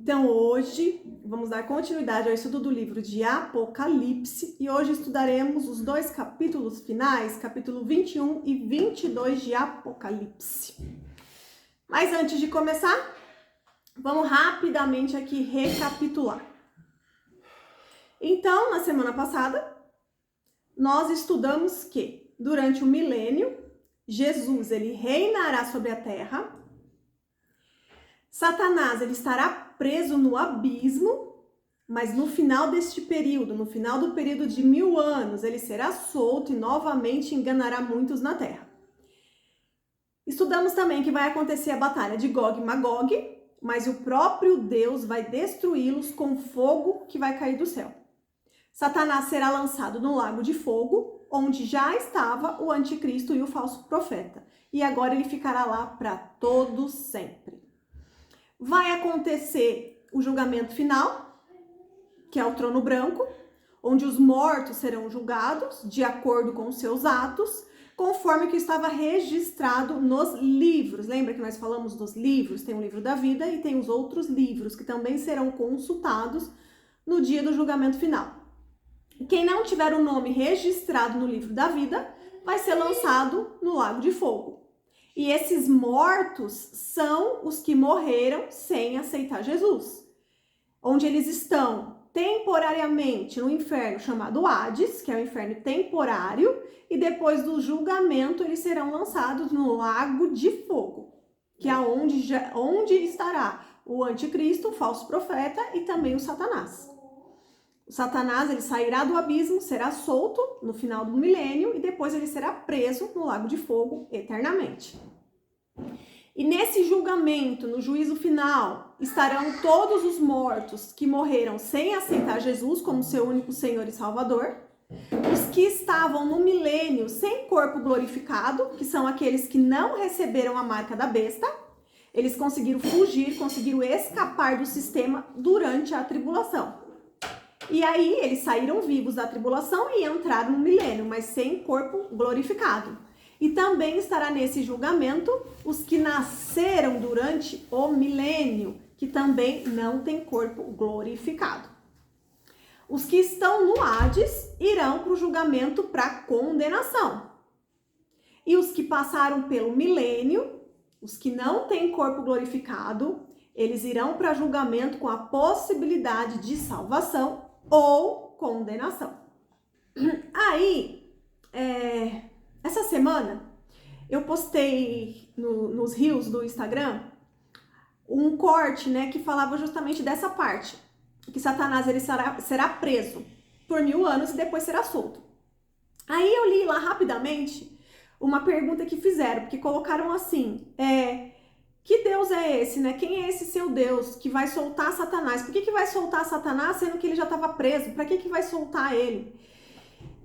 Então hoje vamos dar continuidade ao estudo do livro de Apocalipse e hoje estudaremos os dois capítulos finais, capítulo 21 e 22 de Apocalipse. Mas antes de começar, vamos rapidamente aqui recapitular. Então, na semana passada, nós estudamos que durante o milênio, Jesus ele reinará sobre a terra. Satanás ele estará preso no abismo, mas no final deste período, no final do período de 1000 anos, ele será solto e novamente enganará muitos na terra. Estudamos também que vai acontecer a batalha de Gog e Magog, mas o próprio Deus vai destruí-los com fogo que vai cair do céu. Satanás será lançado no lago de fogo, onde já estava o anticristo e o falso profeta, e agora ele ficará lá para todo sempre. Vai acontecer o julgamento final, que é o trono branco, onde os mortos serão julgados de acordo com os seus atos, conforme o que estava registrado nos livros. Lembra que nós falamos dos livros? Tem o livro da vida e tem os outros livros que também serão consultados no dia do julgamento final. Quem não tiver o nome registrado no livro da vida vai ser lançado no lago de fogo. E esses mortos são os que morreram sem aceitar Jesus, onde eles estão temporariamente no inferno chamado Hades, que é o inferno temporário, e depois do julgamento eles serão lançados no lago de fogo, que é onde estará o anticristo, o falso profeta e também o Satanás. O Satanás ele sairá do abismo, será solto no final do milênio e depois ele será preso no lago de fogo eternamente. E nesse julgamento, no juízo final, estarão todos os mortos que morreram sem aceitar Jesus como seu único Senhor e Salvador, os que estavam no milênio sem corpo glorificado, que são aqueles que não receberam a marca da besta, eles conseguiram fugir, conseguiram escapar do sistema durante a tribulação. E aí eles saíram vivos da tribulação e entraram no milênio, mas sem corpo glorificado. E também estará nesse julgamento os que nasceram durante o milênio, que também não têm corpo glorificado. Os que estão no Hades irão para o julgamento para condenação. E os que passaram pelo milênio, os que não têm corpo glorificado, eles irão para julgamento com a possibilidade de salvação ou condenação. Aí, essa semana, eu postei nos reels do Instagram um corte, que falava justamente dessa parte, que Satanás ele será preso por 1000 anos e depois será solto. Aí eu li lá rapidamente uma pergunta que fizeram, porque colocaram assim, que Deus é esse, Quem é esse seu Deus que vai soltar Satanás? Por que vai soltar Satanás sendo que ele já estava preso? Para que vai soltar ele?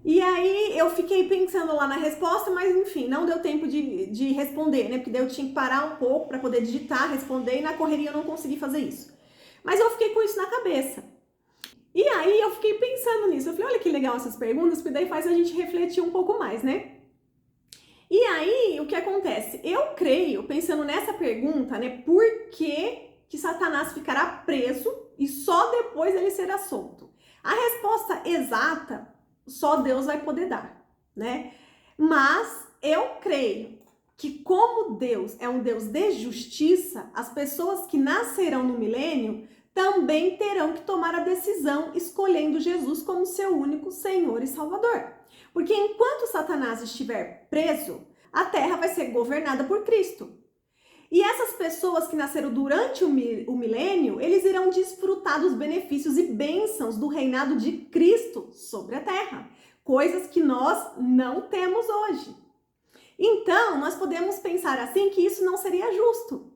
E aí eu fiquei pensando lá na resposta, mas enfim, não deu tempo de responder, Porque daí eu tinha que parar um pouco para poder digitar, responder, e na correria eu não consegui fazer isso. Mas eu fiquei com isso na cabeça. E aí eu fiquei pensando nisso. Eu falei, olha que legal essas perguntas, porque daí faz a gente refletir um pouco mais, E aí, o que acontece? Eu creio, pensando nessa pergunta, por que Satanás ficará preso e só depois ele será solto? A resposta exata, só Deus vai poder dar, Mas eu creio que como Deus é um Deus de justiça, as pessoas que nascerão no milênio também terão que tomar a decisão escolhendo Jesus como seu único Senhor e Salvador. Porque enquanto Satanás estiver preso, a terra vai ser governada por Cristo. E essas pessoas que nasceram durante o milênio, eles irão desfrutar dos benefícios e bênçãos do reinado de Cristo sobre a terra. Coisas que nós não temos hoje. Então, nós podemos pensar assim que isso não seria justo.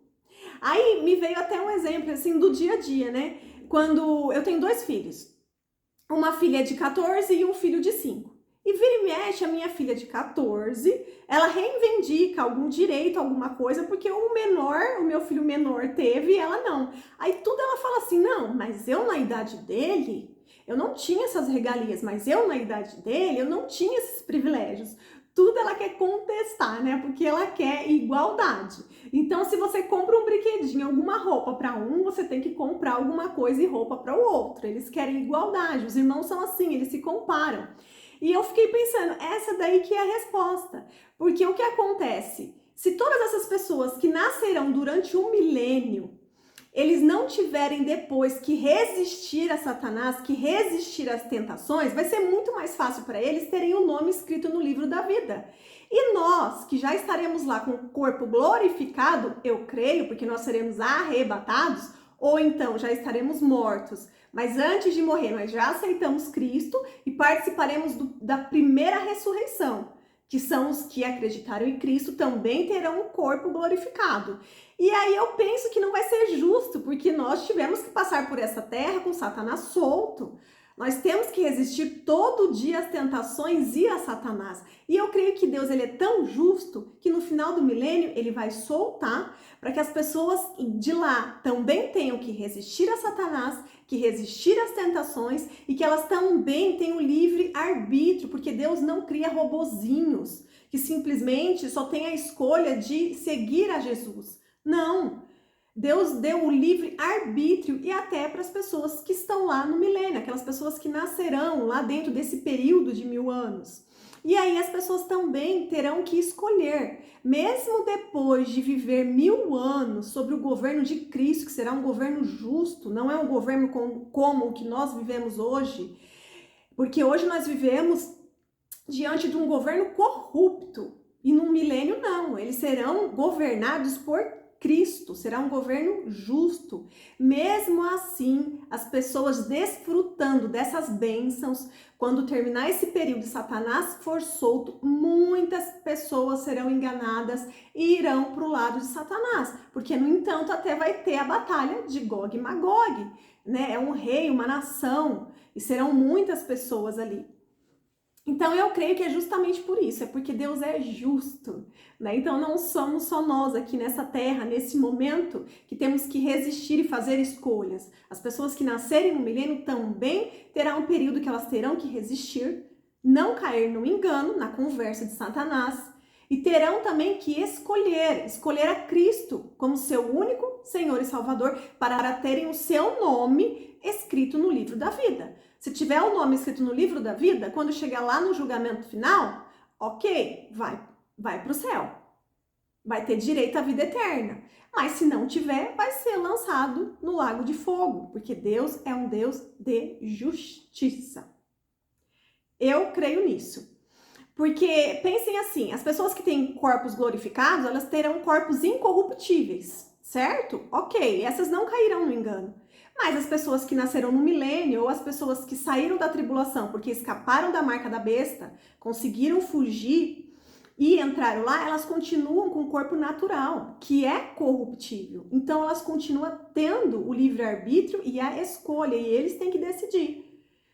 Aí me veio até um exemplo assim do dia a dia, Quando eu tenho 2 filhos. Uma filha de 14 e um filho de 5. E vira e mexe, a minha filha de 14, ela reivindica algum direito, alguma coisa, porque o meu filho menor teve e ela não. Aí tudo ela fala assim, não, mas eu na idade dele, eu não tinha essas regalias, mas eu na idade dele, eu não tinha esses privilégios. tudo ela quer contestar, né? Porque ela quer igualdade. Então, se você compra um brinquedinho, alguma roupa para um, você tem que comprar alguma coisa e roupa para o outro. Eles querem igualdade. Os irmãos são assim, eles se comparam. E eu fiquei pensando, essa daí que é a resposta. Porque o que acontece? Se todas essas pessoas que nascerão durante um milênio, eles não tiverem depois que resistir a Satanás, que resistir às tentações, vai ser muito mais fácil para eles terem o nome escrito no livro da vida. E nós, que já estaremos lá com o corpo glorificado, eu creio, porque nós seremos arrebatados, ou então já estaremos mortos. Mas antes de morrer, nós já aceitamos Cristo e participaremos da primeira ressurreição, que são os que acreditaram em Cristo, também terão um corpo glorificado. E aí eu penso que não vai ser justo, porque nós tivemos que passar por essa terra com Satanás solto. Nós temos que resistir todo dia às tentações e a Satanás. E eu creio que Deus ele é tão justo que no final do milênio ele vai soltar para que as pessoas de lá também tenham que resistir a Satanás, que resistir às tentações e que elas também tenham livre arbítrio, porque Deus não cria robozinhos que simplesmente só tem a escolha de seguir a Jesus. Não. Deus deu o livre arbítrio e até para as pessoas que estão lá no milênio, aquelas pessoas que nascerão lá dentro desse período de 1000 anos. E aí as pessoas também terão que escolher, mesmo depois de viver 1000 anos sobre o governo de Cristo, que será um governo justo, não é um governo como o que nós vivemos hoje, porque hoje nós vivemos diante de um governo corrupto, e no milênio não, eles serão governados por Cristo, será um governo justo. Mesmo assim, as pessoas desfrutando dessas bênçãos, quando terminar esse período e Satanás for solto, muitas pessoas serão enganadas e irão para o lado de Satanás, porque no entanto até vai ter a batalha de Gog e Magog, né? É um rei, uma nação, e serão muitas pessoas ali. Então eu creio que é justamente por isso, é porque Deus é justo, né? Então não somos só nós aqui nessa terra, nesse momento, que temos que resistir e fazer escolhas. As pessoas que nascerem no milênio também terão um período que elas terão que resistir, não cair no engano, na conversa de Satanás, e terão também que escolher a Cristo como seu único Senhor e Salvador para terem o seu nome escrito no livro da vida. Se tiver o nome escrito no livro da vida, quando chegar lá no julgamento final, ok, vai para o céu. Vai ter direito à vida eterna. Mas se não tiver, vai ser lançado no lago de fogo, porque Deus é um Deus de justiça. Eu creio nisso. Porque, pensem assim, as pessoas que têm corpos glorificados, elas terão corpos incorruptíveis, certo? Ok, essas não cairão no engano. Mas as pessoas que nasceram no milênio ou as pessoas que saíram da tribulação porque escaparam da marca da besta, conseguiram fugir e entraram lá, elas continuam com o corpo natural, que é corruptível. Então elas continuam tendo o livre-arbítrio e a escolha, e eles têm que decidir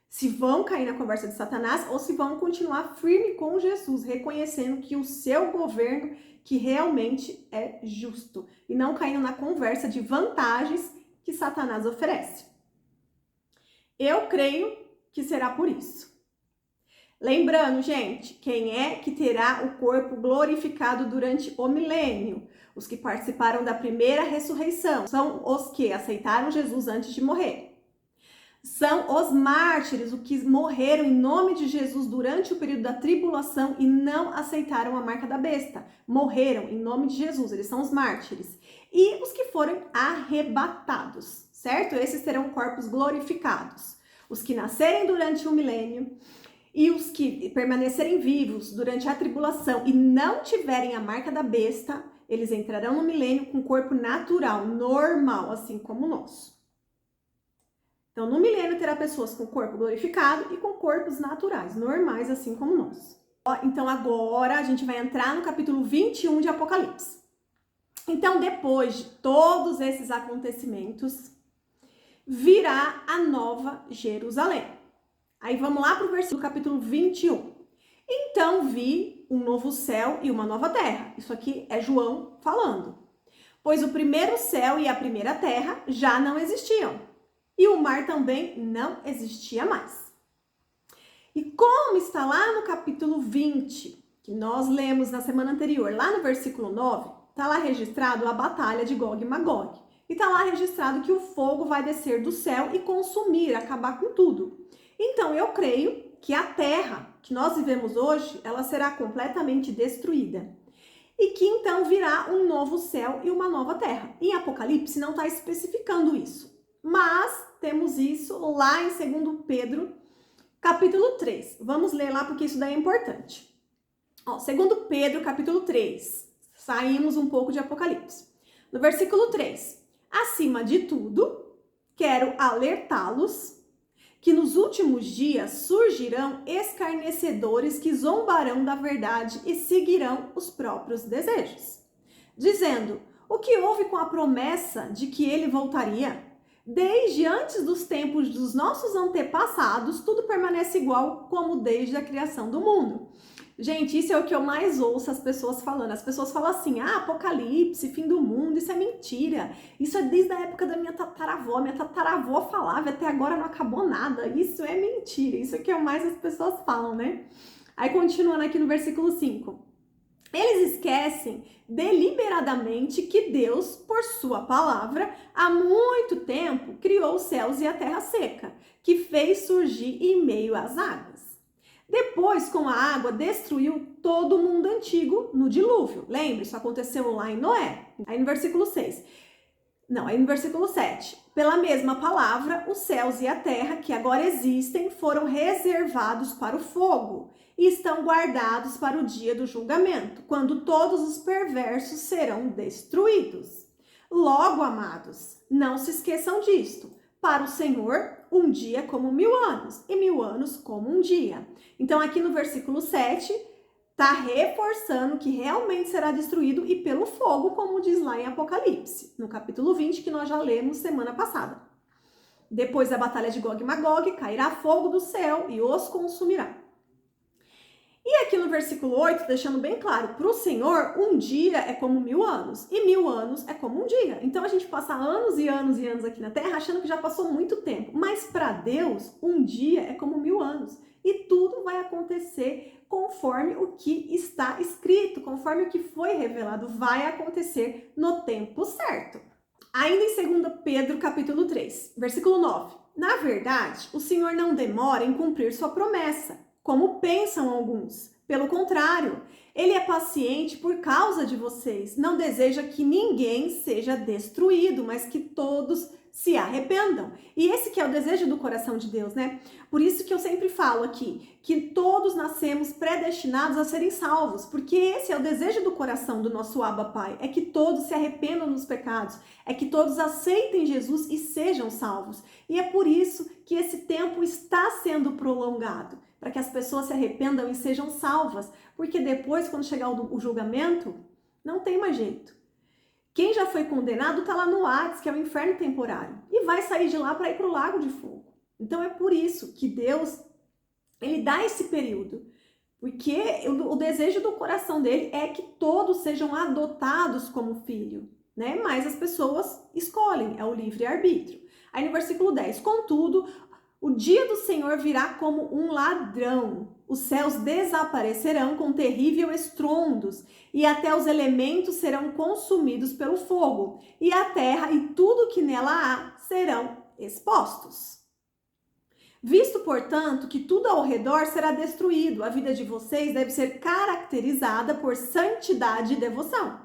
se vão cair na conversa de Satanás ou se vão continuar firme com Jesus, reconhecendo que o seu governo que realmente é justo e não caindo na conversa de vantagens que Satanás oferece. Eu creio que será por isso. Lembrando, gente, quem é que terá o corpo glorificado durante o milênio? Os que participaram da primeira ressurreição. São os que aceitaram Jesus antes de morrer. São os mártires, os que morreram em nome de Jesus durante o período da tribulação e não aceitaram a marca da besta. Morreram em nome de Jesus, eles são os mártires. E os que foram arrebatados, certo? Esses terão corpos glorificados. Os que nascerem durante o milênio e os que permanecerem vivos durante a tribulação e não tiverem a marca da besta, eles entrarão no milênio com corpo natural, normal, assim como o nosso. Então, no milênio terá pessoas com corpo glorificado e com corpos naturais, normais, assim como nós. Então, agora a gente vai entrar no capítulo 21 de Apocalipse. Então, depois de todos esses acontecimentos, virá a nova Jerusalém. Aí vamos lá para o versículo do capítulo 21. Então vi um novo céu e uma nova terra. Isso aqui é João falando. Pois o primeiro céu e a primeira terra já não existiam. E o mar também não existia mais. E como está lá no capítulo 20, que nós lemos na semana anterior, lá no versículo 9, está lá registrado a batalha de Gog e Magog. E está lá registrado que o fogo vai descer do céu e consumir, acabar com tudo. Então, eu creio que a terra que nós vivemos hoje, ela será completamente destruída. E que então virá um novo céu e uma nova terra. Em Apocalipse não está especificando isso. Mas temos isso lá em 2 Pedro, capítulo 3. Vamos ler lá porque isso daí é importante. 2 Pedro, capítulo 3. Saímos um pouco de Apocalipse. No versículo 3. Acima de tudo, quero alertá-los que nos últimos dias surgirão escarnecedores que zombarão da verdade e seguirão os próprios desejos, dizendo: o que houve com a promessa de que ele voltaria? Desde antes dos tempos dos nossos antepassados, tudo permanece igual como desde a criação do mundo. Gente, isso é o que eu mais ouço as pessoas falando. As pessoas falam assim, apocalipse, fim do mundo, isso é mentira. Isso é desde a época da minha tataravó. Minha tataravó falava, até agora não acabou nada. Isso é mentira. Isso é o que mais as pessoas falam, né? Aí, continuando aqui no versículo 5. Eles esquecem deliberadamente que Deus, por sua palavra, há muito tempo criou os céus e a terra seca, que fez surgir em meio às águas. Depois, com a água, destruiu todo o mundo antigo no dilúvio. Lembra? Isso aconteceu lá em Noé. Aí no versículo 6. Não, aí no versículo 7. Pela mesma palavra, os céus e a terra, que agora existem, foram reservados para o fogo e estão guardados para o dia do julgamento, quando todos os perversos serão destruídos. Logo, amados, não se esqueçam disto. Para o Senhor, um dia é como 1000 anos, e 1000 anos como um dia. Então, aqui no versículo 7, está reforçando que realmente será destruído e pelo fogo, como diz lá em Apocalipse, no capítulo 20, que nós já lemos semana passada. Depois da batalha de Gog e Magog, cairá fogo do céu e os consumirá. E aqui no versículo 8, deixando bem claro, para o Senhor, um dia é como 1000 anos, e 1000 anos é como um dia. Então, a gente passa anos e anos e anos aqui na Terra, achando que já passou muito tempo. Mas para Deus, um dia é como 1000 anos. E tudo vai acontecer conforme o que está escrito, conforme o que foi revelado, vai acontecer no tempo certo. Ainda em 2 Pedro, capítulo 3, versículo 9. Na verdade, o Senhor não demora em cumprir sua promessa, como pensam alguns. Pelo contrário, ele é paciente por causa de vocês. Não deseja que ninguém seja destruído, mas que todos se arrependam. E esse que é o desejo do coração de Deus, né? Por isso que eu sempre falo aqui, que todos nascemos predestinados a serem salvos, porque esse é o desejo do coração do nosso Abba Pai, é que todos se arrependam dos pecados, é que todos aceitem Jesus e sejam salvos. E é por isso que esse tempo está sendo prolongado, para que as pessoas se arrependam e sejam salvas, porque depois, quando chegar o julgamento, não tem mais jeito. Quem já foi condenado está lá no Hades, que é o inferno temporário, e vai sair de lá para ir para o lago de fogo. Então é por isso que Deus, ele dá esse período, porque o desejo do coração dele é que todos sejam adotados como filho, né? Mas as pessoas escolhem, é o livre-arbítrio. Aí no versículo 10, contudo, o dia do Senhor virá como um ladrão. Os céus desaparecerão com terrível estrondos, e até os elementos serão consumidos pelo fogo, e a terra e tudo que nela há serão expostos. Visto, portanto, que tudo ao redor será destruído, a vida de vocês deve ser caracterizada por santidade e devoção,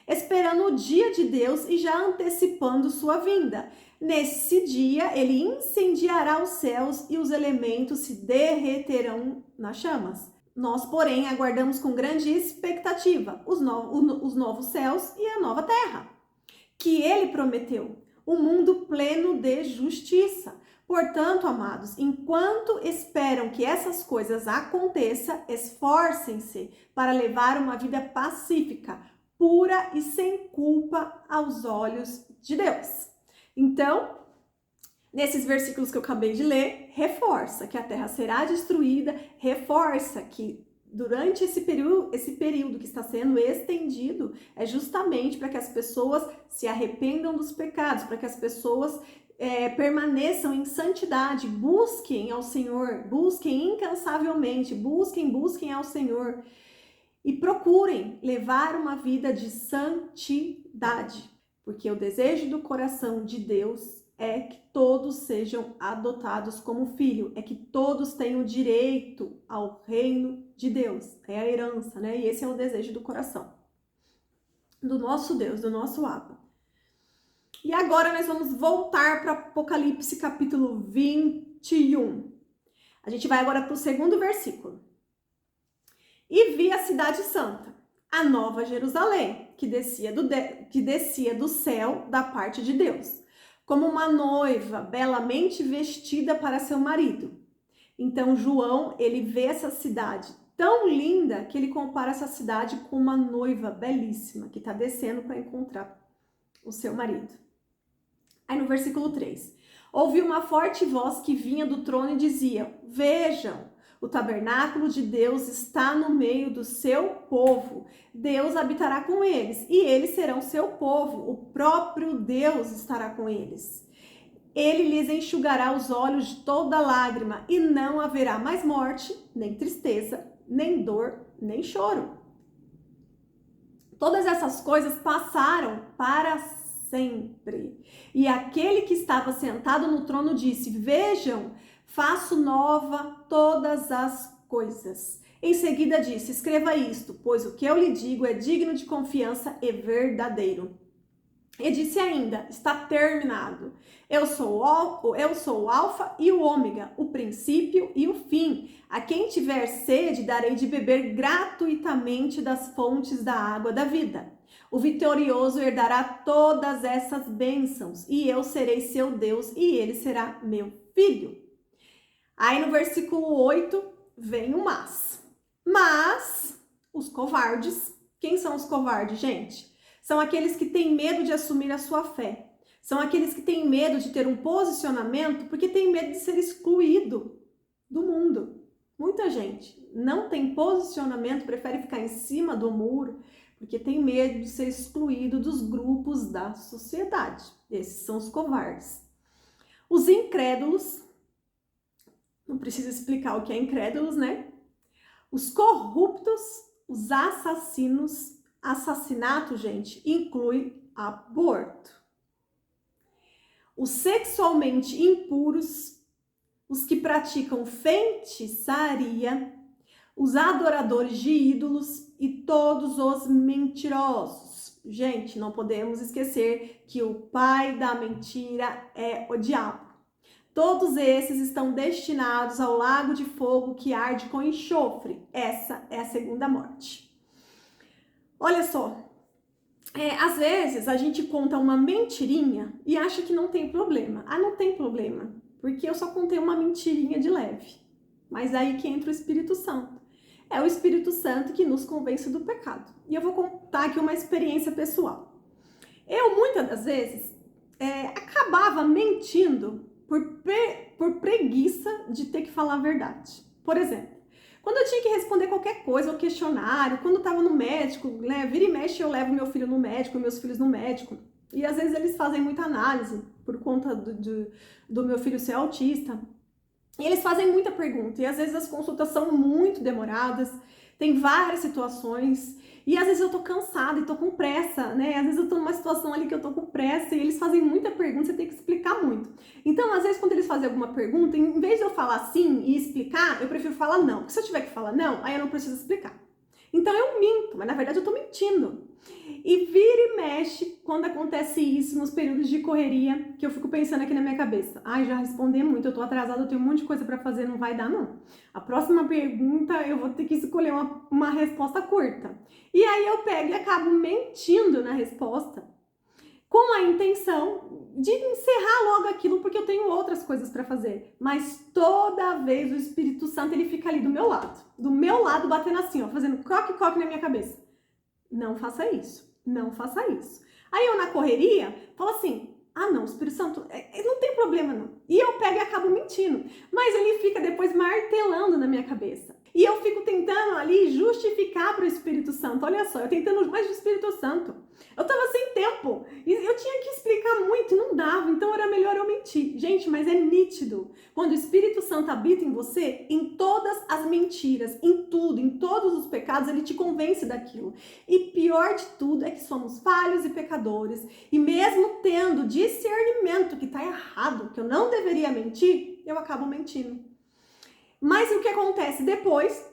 esperando o dia de Deus e já antecipando sua vinda. Nesse dia, ele incendiará os céus e os elementos se derreterão nas chamas. Nós, porém, aguardamos com grande expectativa os novos céus e a nova terra, que ele prometeu, um mundo pleno de justiça. Portanto, amados, enquanto esperam que essas coisas aconteçam, esforcem-se para levar uma vida pacífica, pura e sem culpa aos olhos de Deus. Então, nesses versículos que eu acabei de ler, reforça que a terra será destruída, reforça que durante esse período que está sendo estendido, é justamente para que as pessoas se arrependam dos pecados, para que as pessoas permaneçam em santidade, busquem ao Senhor, busquem incansavelmente, busquem ao Senhor. e procurem levar uma vida de santidade, porque o desejo do coração de Deus é que todos sejam adotados como filho, é que todos tenham direito ao reino de Deus, é a herança, né? E esse é o desejo do coração do nosso Deus, do nosso Abba. E agora nós vamos voltar para Apocalipse capítulo 21. A gente vai agora para o segundo versículo. E vi a cidade santa, a nova Jerusalém, que descia do céu da parte de Deus, como uma noiva belamente vestida para seu marido. Então João, ele vê essa cidade tão linda que ele compara essa cidade com uma noiva belíssima que está descendo para encontrar o seu marido. Aí no versículo 3, ouvi uma forte voz que vinha do trono e dizia: vejam, o tabernáculo de Deus está no meio do seu povo. Deus habitará com eles e eles serão seu povo. O próprio Deus estará com eles. Ele lhes enxugará os olhos de toda lágrima e não haverá mais morte, nem tristeza, nem dor, nem choro. Todas essas coisas passaram para sempre. E aquele que estava sentado no trono disse: vejam, faço nova todas as coisas. Em seguida disse: escreva isto, pois o que eu lhe digo é digno de confiança e verdadeiro. E disse ainda: está terminado. Eu sou o alfa e o ômega, o princípio e o fim. A quem tiver sede, darei de beber gratuitamente das fontes da água da vida. O vitorioso herdará todas essas bênçãos, e eu serei seu Deus, e ele será meu filho. Aí no versículo 8 vem o mas. Mas os covardes, quem são os covardes, gente? São aqueles que têm medo de assumir a sua fé. São aqueles que têm medo de ter um posicionamento porque tem medo de ser excluído do mundo. Muita gente não tem posicionamento, prefere ficar em cima do muro porque tem medo de ser excluído dos grupos da sociedade. Esses são os covardes. Os incrédulos, não precisa explicar o que é incrédulos, né? Os corruptos, os assassinos. Assassinato, gente, inclui aborto. Os sexualmente impuros, os que praticam feitiçaria, os adoradores de ídolos e todos os mentirosos. Gente, não podemos esquecer que o pai da mentira é o diabo. Todos esses estão destinados ao lago de fogo que arde com enxofre. Essa é a segunda morte. Olha só, às vezes a gente conta uma mentirinha e acha que não tem problema. Ah, não tem problema, porque eu só contei uma mentirinha de leve. Mas aí que entra o Espírito Santo. É o Espírito Santo que nos convence do pecado. E eu vou contar aqui uma experiência pessoal. Eu, muitas das vezes, acabava mentindo por preguiça de ter que falar a verdade. Por exemplo, quando eu tinha que responder qualquer coisa, ou questionário, quando eu tava no médico, né, vira e mexe eu levo meu filho no médico, meus filhos no médico, e às vezes eles fazem muita análise por conta do meu filho ser autista, e eles fazem muita pergunta, e às vezes as consultas são muito demoradas, tem várias situações, e às vezes eu tô cansada e tô com pressa, né? Às vezes eu tô numa situação ali que eu tô com pressa e eles fazem muita pergunta, você tem que explicar muito. Então, às vezes, quando eles fazem alguma pergunta, em vez de eu falar sim e explicar, eu prefiro falar não. Porque se eu tiver que falar não, aí eu não preciso explicar. Então, eu minto, mas na verdade eu tô mentindo. E vira e mexe quando acontece isso nos períodos de correria, que eu fico pensando aqui na minha cabeça. Ai, já respondi muito, eu tô atrasada, eu tenho um monte de coisa pra fazer, não vai dar não. A próxima pergunta eu vou ter que escolher uma resposta curta. E aí eu pego e acabo mentindo na resposta com a intenção de encerrar logo aquilo, porque eu tenho outras coisas para fazer. Mas toda vez o Espírito Santo, ele fica ali do meu lado batendo assim, ó, fazendo croque-croque na minha cabeça. Não faça isso, não faça isso. Aí eu na correria, falo assim, ah não, Espírito Santo, não tem problema não. E eu pego e acabo mentindo. Mas ele fica depois martelando na minha cabeça. E eu fico tentando ali justificar para o Espírito Santo. Olha só, eu tentando mais do Espírito Santo. Eu tava sem tempo. E eu tinha que explicar muito, não dava. Então era melhor eu mentir. Gente, mas é nítido. Quando o Espírito Santo habita em você, em todas as mentiras, em tudo, em todos os pecados, ele te convence daquilo. E pior de tudo é que somos falhos e pecadores. E mesmo tendo discernimento que tá errado, que eu não deveria mentir, eu acabo mentindo. Mas o que acontece depois?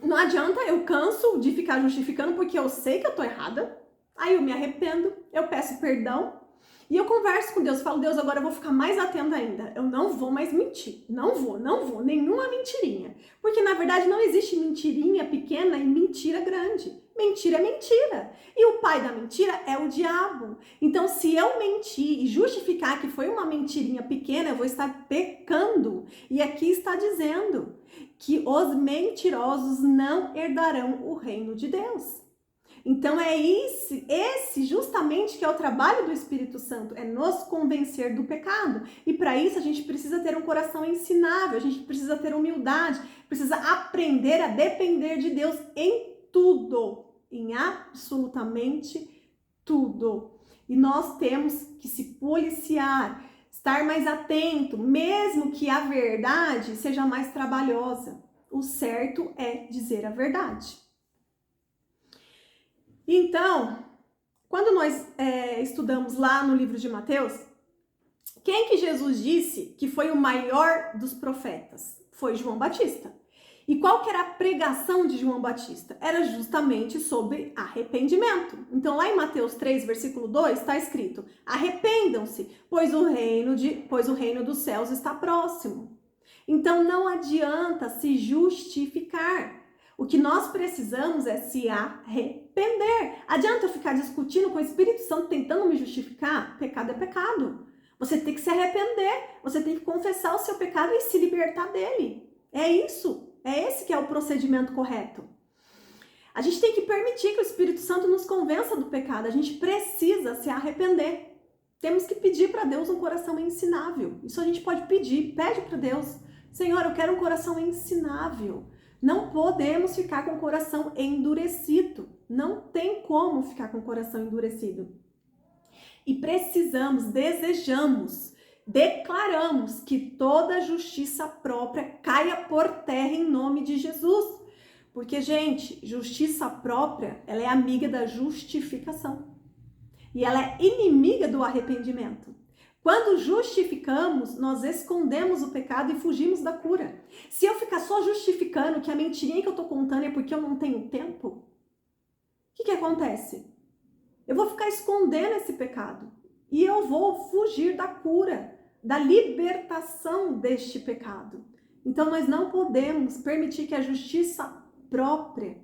Não adianta, eu canso de ficar justificando porque eu sei que eu tô errada. Aí eu me arrependo, eu peço perdão e eu converso com Deus. Falo, Deus, agora eu vou ficar mais atenta ainda. Eu não vou mais mentir. Não vou. Nenhuma mentirinha. Porque na verdade não existe mentirinha pequena e mentira grande. Mentira é mentira. E o pai da mentira é o diabo. Então, se eu mentir e justificar que foi uma mentirinha pequena, eu vou estar pecando. E aqui está dizendo que os mentirosos não herdarão o reino de Deus. Então é esse justamente que é o trabalho do Espírito Santo, é nos convencer do pecado. E para isso a gente precisa ter um coração ensinável, a gente precisa ter humildade, precisa aprender a depender de Deus em tudo, em absolutamente tudo. E nós temos que se policiar, estar mais atento, mesmo que a verdade seja mais trabalhosa. O certo é dizer a verdade. Então, quando nós estudamos lá no livro de Mateus, quem que Jesus disse que foi o maior dos profetas? Foi João Batista. E qual que era a pregação de João Batista? Era justamente sobre arrependimento. Então, lá em Mateus 3, versículo 2, está escrito: arrependam-se, pois o reino dos céus está próximo. Então, não adianta se justificar. O que nós precisamos é se arrepender. Adianta eu ficar discutindo com o Espírito Santo tentando me justificar? Pecado é pecado. Você tem que se arrepender, você tem que confessar o seu pecado e se libertar dele. É isso. É esse que é o procedimento correto. A gente tem que permitir que o Espírito Santo nos convença do pecado. A gente precisa se arrepender. Temos que pedir para Deus um coração ensinável. Isso a gente pode pedir. Pede para Deus: Senhor, eu quero um coração ensinável. Não podemos ficar com o coração endurecido. Não tem como ficar com o coração endurecido. E precisamos, desejamos, declaramos que toda justiça própria caia por terra em nome de Jesus. Porque, gente, justiça própria, ela é amiga da justificação. E ela é inimiga do arrependimento. Quando justificamos, nós escondemos o pecado e fugimos da cura. Se eu ficar só justificando que a mentirinha que eu tô contando é porque eu não tenho tempo, o que acontece? Eu vou ficar escondendo esse pecado e eu vou fugir da cura, da libertação deste pecado. Então nós não podemos permitir que a justiça própria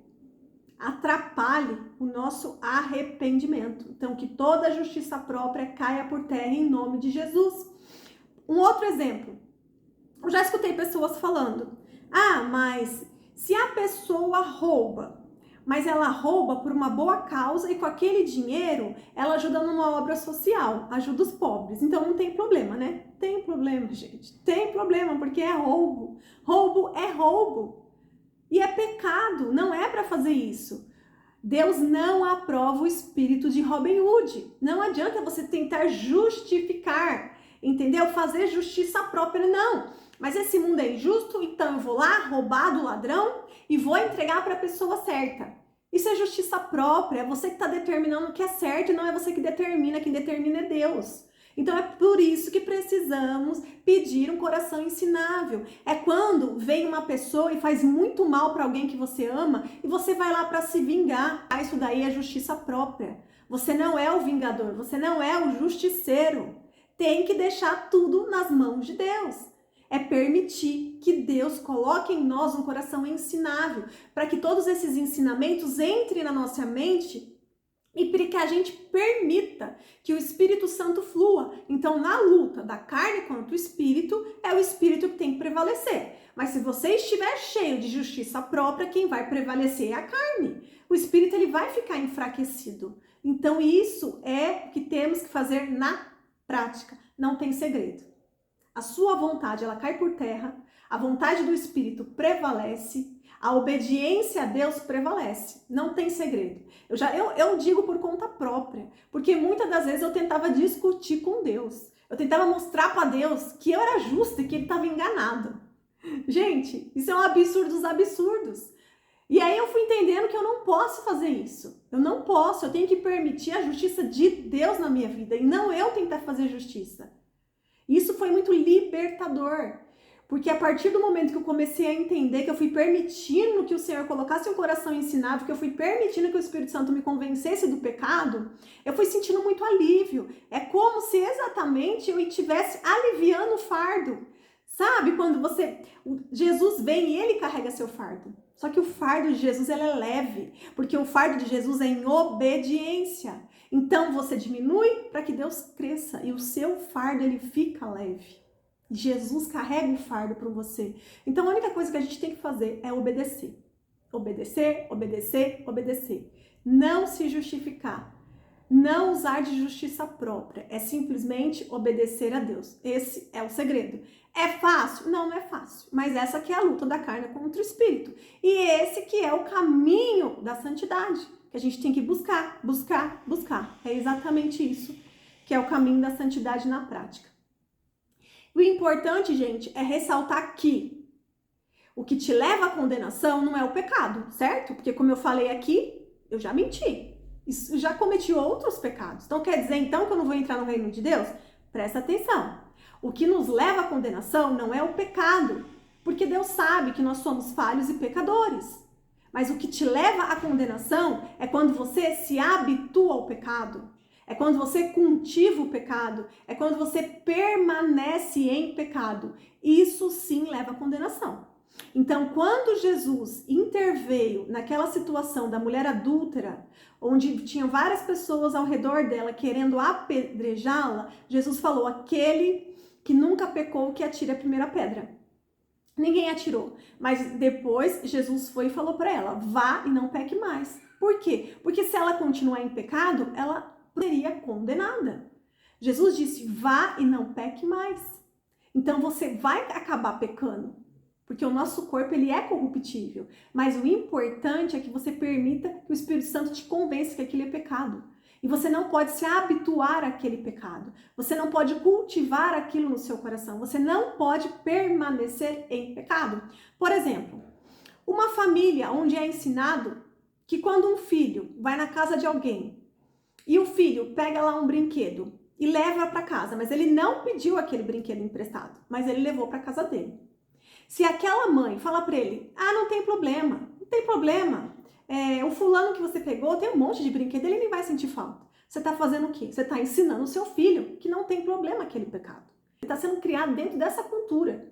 atrapalhe o nosso arrependimento. Então, que toda a justiça própria caia por terra em nome de Jesus. Um outro exemplo. Eu já escutei pessoas falando: mas se a pessoa rouba, mas ela rouba por uma boa causa e com aquele dinheiro ela ajuda numa obra social, ajuda os pobres. Então não tem problema, né? Tem problema, gente. Tem problema, porque é roubo. Roubo é roubo. E é pecado, não é para fazer isso. Deus não aprova o espírito de Robin Hood. Não adianta você tentar justificar, entendeu? Fazer justiça própria, não. Mas esse mundo é injusto, então eu vou lá roubar do ladrão e vou entregar para a pessoa certa. Isso é justiça própria, é você que está determinando o que é certo e não é você que determina, quem determina é Deus. Então é por isso que precisamos pedir um coração ensinável. É quando vem uma pessoa e faz muito mal para alguém que você ama e você vai lá para se vingar. Isso daí é justiça própria. Você não é o vingador, você não é o justiceiro. Tem que deixar tudo nas mãos de Deus. É permitir que Deus coloque em nós um coração ensinável, para que todos esses ensinamentos entrem na nossa mente e para que a gente permita que o Espírito Santo flua. Então, na luta da carne contra o Espírito, é o Espírito que tem que prevalecer. Mas se você estiver cheio de justiça própria, quem vai prevalecer é a carne. O Espírito ele vai ficar enfraquecido. Então, isso é o que temos que fazer na prática. Não tem segredo. a sua vontade ela cai por terra, a vontade do Espírito prevalece, a obediência a Deus prevalece. Não tem segredo. Eu digo por conta própria, porque muitas das vezes eu tentava discutir com Deus. Eu tentava mostrar para Deus que eu era justa e que ele estava enganado. Gente, isso é um absurdo dos absurdos. E aí eu fui entendendo que eu não posso fazer isso. Eu não posso, eu tenho que permitir a justiça de Deus na minha vida e não eu tentar fazer justiça. Isso foi muito libertador. Porque a partir do momento que eu comecei a entender, que eu fui permitindo que o Senhor colocasse um coração ensinável, que eu fui permitindo que o Espírito Santo me convencesse do pecado, eu fui sentindo muito alívio. É como se exatamente eu estivesse aliviando o fardo. Sabe, quando Jesus vem e ele carrega seu fardo. Só que o fardo de Jesus ele é leve, porque o fardo de Jesus é em obediência. Então você diminui para que Deus cresça e o seu fardo ele fica leve. Jesus carrega o fardo para você. Então a única coisa que a gente tem que fazer é obedecer. Obedecer, obedecer, obedecer. Não se justificar. Não usar de justiça própria. É simplesmente obedecer a Deus. Esse é o segredo. É fácil? Não, não é fácil. Mas essa que é a luta da carne contra o espírito. E esse que é o caminho da santidade. Que a gente tem que buscar, buscar, buscar. É exatamente isso que é o caminho da santidade na prática. O importante, gente, é ressaltar que o que te leva à condenação não é o pecado, certo? Porque como eu falei aqui, eu já menti. Eu já cometi outros pecados. Então quer dizer então que eu não vou entrar no reino de Deus? Presta atenção. O que nos leva à condenação não é o pecado, porque Deus sabe que nós somos falhos e pecadores. Mas o que te leva à condenação é quando você se habitua ao pecado. É quando você cultiva o pecado, é quando você permanece em pecado. Isso sim leva à condenação. Então, quando Jesus interveio naquela situação da mulher adúltera, onde tinham várias pessoas ao redor dela querendo apedrejá-la, Jesus falou: aquele que nunca pecou, que atire a primeira pedra. Ninguém atirou, mas depois Jesus foi e falou para ela: vá e não peque mais. Por quê? Porque se ela continuar em pecado, ela seria condenada. Jesus disse: vá e não peque mais. Então você vai acabar pecando, porque o nosso corpo ele é corruptível, mas o importante é que você permita que o Espírito Santo te convença que aquilo é pecado. E você não pode se habituar àquele pecado. Você não pode cultivar aquilo no seu coração. Você não pode permanecer em pecado. Por exemplo, uma família onde é ensinado que quando um filho vai na casa de alguém e o filho pega lá um brinquedo e leva para casa, mas ele não pediu aquele brinquedo emprestado, mas ele levou para casa dele. Se aquela mãe fala para ele: ah, não tem problema, não tem problema. O fulano que você pegou tem um monte de brinquedo, ele nem vai sentir falta. Você está fazendo o quê? Você está ensinando o seu filho que não tem problema aquele pecado. Ele está sendo criado dentro dessa cultura,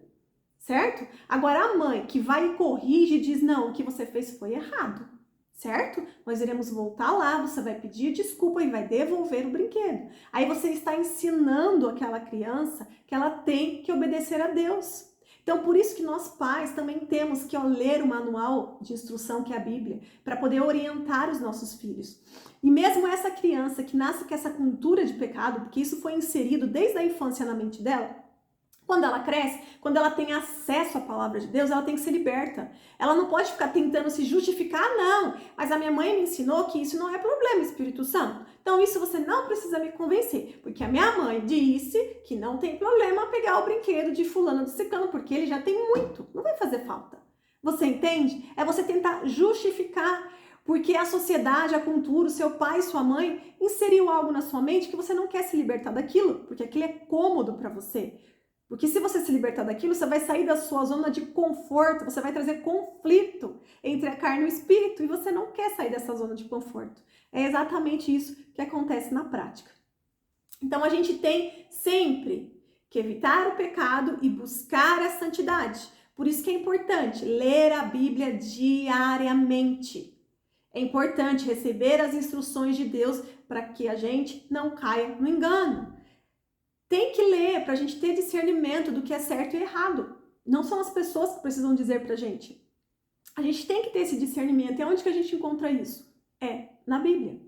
certo? Agora a mãe que vai e corrige e diz: não, o que você fez foi errado, certo? Nós iremos voltar lá, você vai pedir desculpa e vai devolver o brinquedo. Aí você está ensinando aquela criança que ela tem que obedecer a Deus. Então, por isso que nós pais também temos que ler o manual de instrução que é a Bíblia, para poder orientar os nossos filhos. E mesmo essa criança que nasce com essa cultura de pecado, porque isso foi inserido desde a infância na mente dela, quando ela cresce, quando ela tem acesso à palavra de Deus, ela tem que ser liberta. Ela não pode ficar tentando se justificar, não. Mas a minha mãe me ensinou que isso não é problema, Espírito Santo. Então isso você não precisa me convencer, porque a minha mãe disse que não tem problema pegar o brinquedo de fulano de ciclano, porque ele já tem muito, não vai fazer falta. Você entende? É você tentar justificar, porque a sociedade, a cultura, o seu pai, sua mãe inseriu algo na sua mente que você não quer se libertar daquilo, porque aquilo é cômodo para você. Porque se você se libertar daquilo, você vai sair da sua zona de conforto, você vai trazer conflito entre a carne e o espírito, e você não quer sair dessa zona de conforto. É exatamente isso que acontece na prática. Então a gente tem sempre que evitar o pecado e buscar a santidade. Por isso que é importante ler a Bíblia diariamente. É importante receber as instruções de Deus para que a gente não caia no engano. Tem que ler para a gente ter discernimento do que é certo e errado. Não são as pessoas que precisam dizer para a gente. A gente tem que ter esse discernimento. E onde que a gente encontra isso? É na Bíblia.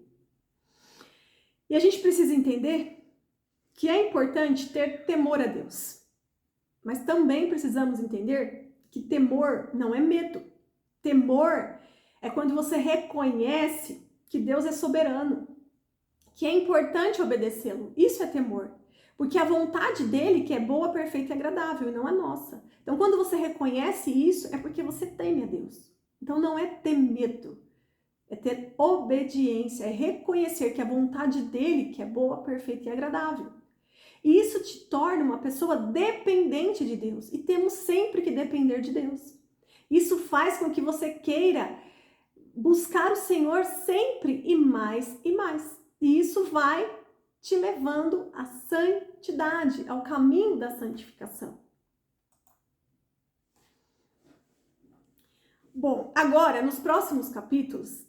E a gente precisa entender que é importante ter temor a Deus. Mas também precisamos entender que temor não é medo. Temor é quando você reconhece que Deus é soberano, que é importante obedecê-lo. Isso é temor. Porque a vontade dele, que é boa, perfeita e agradável, e não a nossa. Então, quando você reconhece isso, é porque você teme a Deus. Então, não é ter medo, é ter obediência, é reconhecer que a vontade dele, que é boa, perfeita e agradável. E isso te torna uma pessoa dependente de Deus. E temos sempre que depender de Deus. Isso faz com que você queira buscar o Senhor sempre e mais e mais. E isso vai te levando à santidade, ao caminho da santificação. Bom, agora, nos próximos capítulos,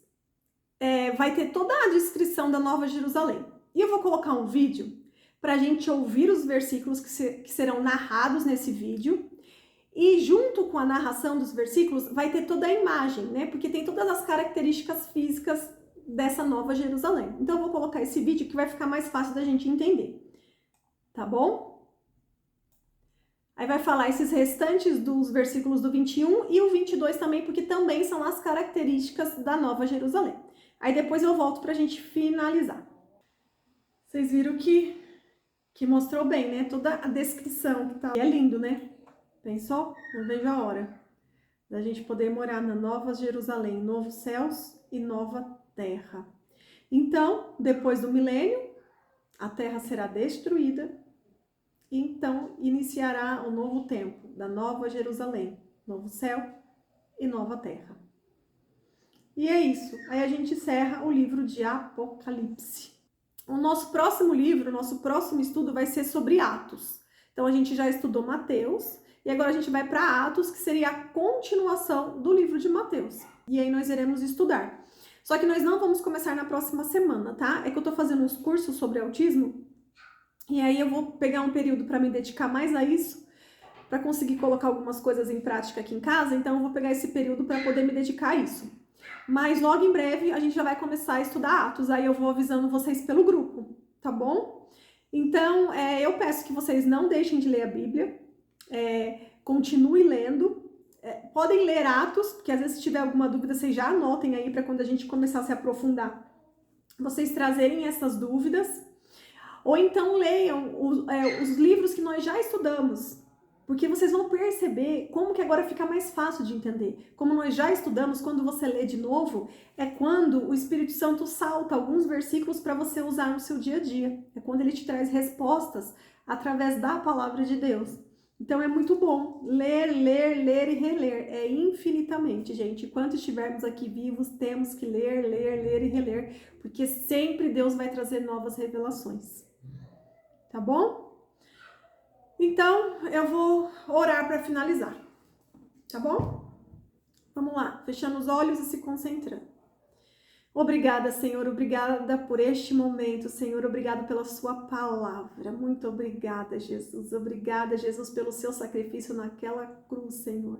vai ter toda a descrição da Nova Jerusalém. E eu vou colocar um vídeo para a gente ouvir os versículos que serão narrados nesse vídeo. E junto com a narração dos versículos, vai ter toda a imagem, né? Porque tem todas as características físicas dessa Nova Jerusalém. Então, eu vou colocar esse vídeo que vai ficar mais fácil da gente entender. Tá bom? Aí vai falar esses restantes dos versículos do 21 e o 22 também, porque também são as características da Nova Jerusalém. Aí depois eu volto pra gente finalizar. Vocês viram que mostrou bem, né? Toda a descrição que tá. É lindo, né? Pensou? Não vejo a hora da gente poder morar na Nova Jerusalém, novos céus e nova terra. Então, depois do milênio, a terra será destruída. E então iniciará o novo tempo da Nova Jerusalém, novo céu e nova terra. E é isso. Aí a gente encerra o livro de Apocalipse. O nosso próximo livro, o nosso próximo estudo vai ser sobre Atos. Então a gente já estudou Mateus e agora a gente vai para Atos, que seria a continuação do livro de Mateus. E aí nós iremos estudar. Só que nós não vamos começar na próxima semana, tá? É que eu tô fazendo uns cursos sobre autismo e aí eu vou pegar um período para me dedicar mais a isso, para conseguir colocar algumas coisas em prática aqui em casa, então eu vou pegar esse período para poder me dedicar a isso. Mas logo em breve a gente já vai começar a estudar Atos, aí eu vou avisando vocês pelo grupo, tá bom? Então, eu peço que vocês não deixem de ler a Bíblia, continue lendo, podem ler Atos, porque às vezes se tiver alguma dúvida, vocês já anotem aí para quando a gente começar a se aprofundar, vocês trazerem essas dúvidas, ou então leiam os livros que nós já estudamos, porque vocês vão perceber como que agora fica mais fácil de entender. Como nós já estudamos, quando você lê de novo, é quando o Espírito Santo salta alguns versículos para você usar no seu dia a dia. É quando ele te traz respostas através da palavra de Deus. Então é muito bom ler, ler, ler e reler. É infinitamente, gente. Enquanto estivermos aqui vivos, temos que ler, ler, ler e reler, porque sempre Deus vai trazer novas revelações. Tá bom? Então, eu vou orar para finalizar, tá bom? Vamos lá, fechando os olhos e se concentrando. Obrigada, Senhor, obrigada por este momento, Senhor, obrigada pela sua palavra. Muito obrigada, Jesus. Obrigada, Jesus, pelo seu sacrifício naquela cruz, Senhor.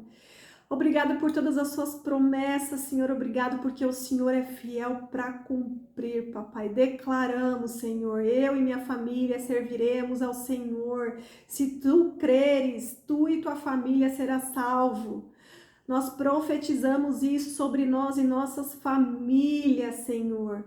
Obrigado por todas as suas promessas, Senhor. Obrigado porque o Senhor é fiel para cumprir, papai. Declaramos, Senhor, eu e minha família serviremos ao Senhor. Se tu creres, tu e tua família será salvo. Nós profetizamos isso sobre nós e nossas famílias, Senhor.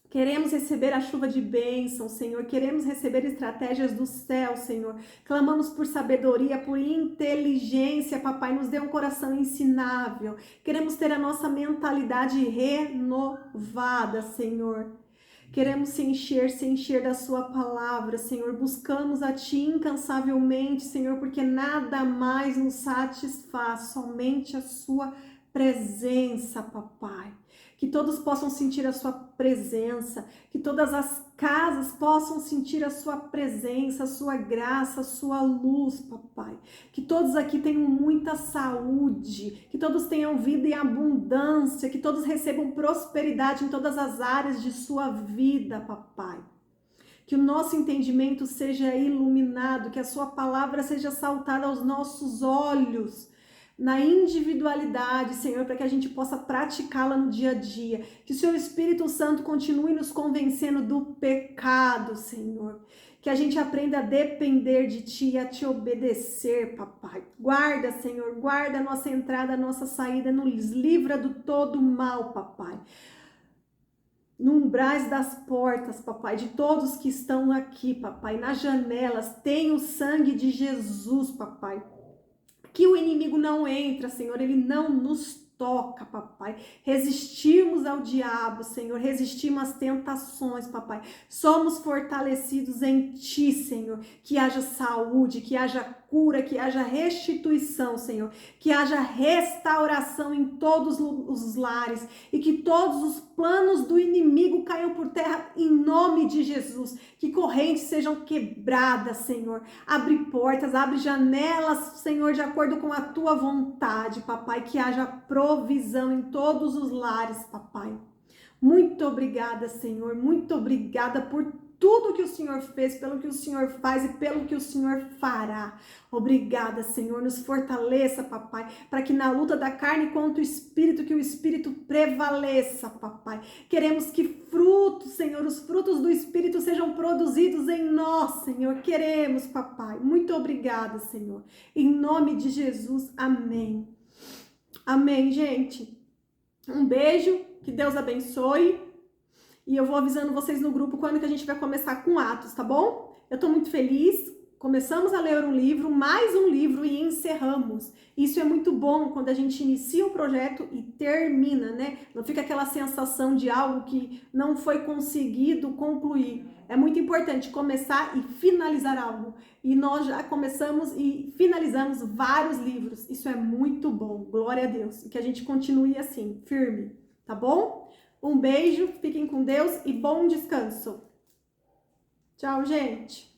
Queremos receber a chuva de bênção, Senhor. Queremos receber estratégias do céu, Senhor. Clamamos por sabedoria, por inteligência, papai. Nos dê um coração ensinável. Queremos ter a nossa mentalidade renovada, Senhor. Queremos se encher da sua palavra, Senhor. Buscamos a ti incansavelmente, Senhor, porque nada mais nos satisfaz, somente a sua presença, papai. Que todos possam sentir a sua presença, que todas as casas possam sentir a sua presença, a sua graça, a sua luz, papai. Que todos aqui tenham muita saúde, que todos tenham vida em abundância, que todos recebam prosperidade em todas as áreas de sua vida, papai. Que o nosso entendimento seja iluminado, que a sua palavra seja saltada aos nossos olhos, na individualidade, Senhor, para que a gente possa praticá-la no dia a dia. Que o seu Espírito Santo continue nos convencendo do pecado, Senhor. Que a gente aprenda a depender de Ti e a Te obedecer, papai. Guarda, Senhor, guarda a nossa entrada, a nossa saída, nos livra do todo mal, papai. No umbrais das portas, papai, de todos que estão aqui, papai, nas janelas, tem o sangue de Jesus, papai. Que o inimigo não entra, Senhor, ele não nos toca, papai. Resistimos ao diabo, Senhor, resistimos às tentações, papai. Somos fortalecidos em Ti, Senhor. Que haja saúde, que haja cura, que haja restituição, Senhor. Que haja restauração em todos os lares e que todos os planos do inimigo caiam por terra em nome de Jesus. Que correntes sejam quebradas, Senhor. Abre portas, abre janelas, Senhor, de acordo com a Tua vontade, papai. Que haja provisão em todos os lares, papai. Muito obrigada, Senhor. Muito obrigada por tudo que o Senhor fez, pelo que o Senhor faz e pelo que o Senhor fará. Obrigada, Senhor. Nos fortaleça, papai, para que na luta da carne contra o Espírito, que o Espírito prevaleça, papai. Queremos que frutos, Senhor, os frutos do Espírito sejam produzidos em nós, Senhor. Queremos, papai. Muito obrigada, Senhor. Em nome de Jesus, amém. Amém, gente. Um beijo, que Deus abençoe. E eu vou avisando vocês no grupo quando que a gente vai começar com Atos, tá bom? Eu tô muito feliz. Começamos a ler um livro, mais um livro e encerramos. Isso é muito bom quando a gente inicia um projeto e termina, né? Não fica aquela sensação de algo que não foi conseguido concluir. É muito importante começar e finalizar algo. E nós já começamos e finalizamos vários livros. Isso é muito bom. Glória a Deus. E que a gente continue assim, firme, tá bom? Um beijo, fiquem com Deus e bom descanso. Tchau, gente!